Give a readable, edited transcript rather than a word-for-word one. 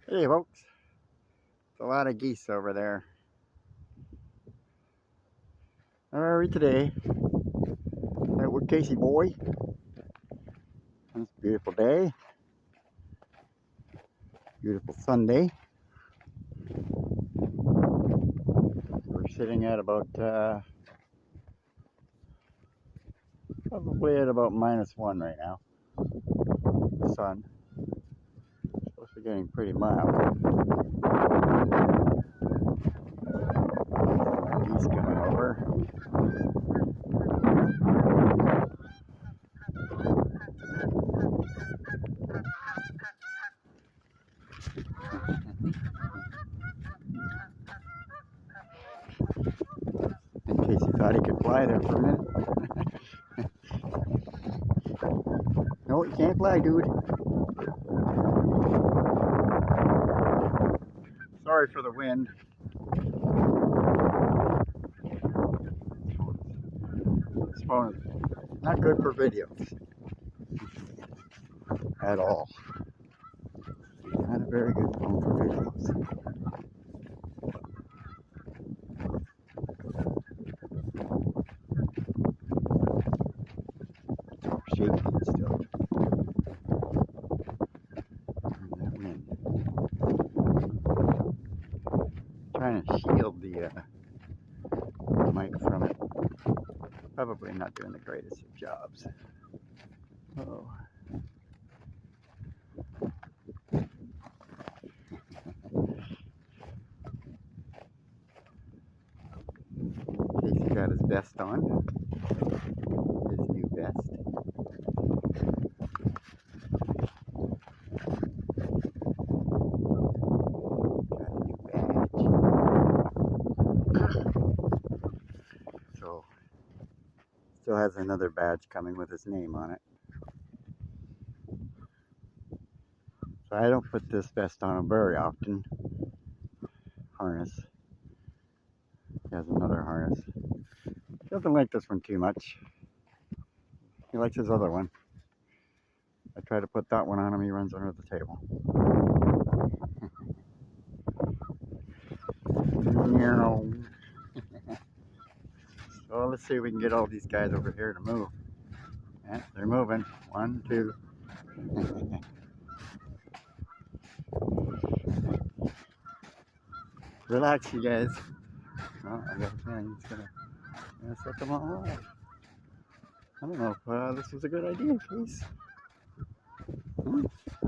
Hey folks, there's a lot of geese over there. Where are we today? Out with Casey boy. It's a beautiful day. Beautiful Sunday. We're sitting at about, probably at about -1 right now. The sun. It's supposed to be getting pretty mild. Geese coming over. In case he thought he could fly there for a minute. No, you can't fly, dude. Sorry for the wind. This phone is not good for videos at all. Not a very good phone for videos. Shaking still from that wind. Trying to shield the mic from it. Probably not doing the greatest of jobs. Oh. Casey got his vest on. His new vest. Got a new badge. So, still has another badge coming with his name on it. So I don't put this vest on him very often. Harness. He has another harness. He doesn't like this one too much. He likes his other one. I try to put that one on him, he runs under the table. So let's see if we can get all these guys over here to move. Yeah, they're moving. 1, 2. Relax, you guys. Oh, I got a feeling he's gonna set them all off. I don't know if this was a good idea, Case.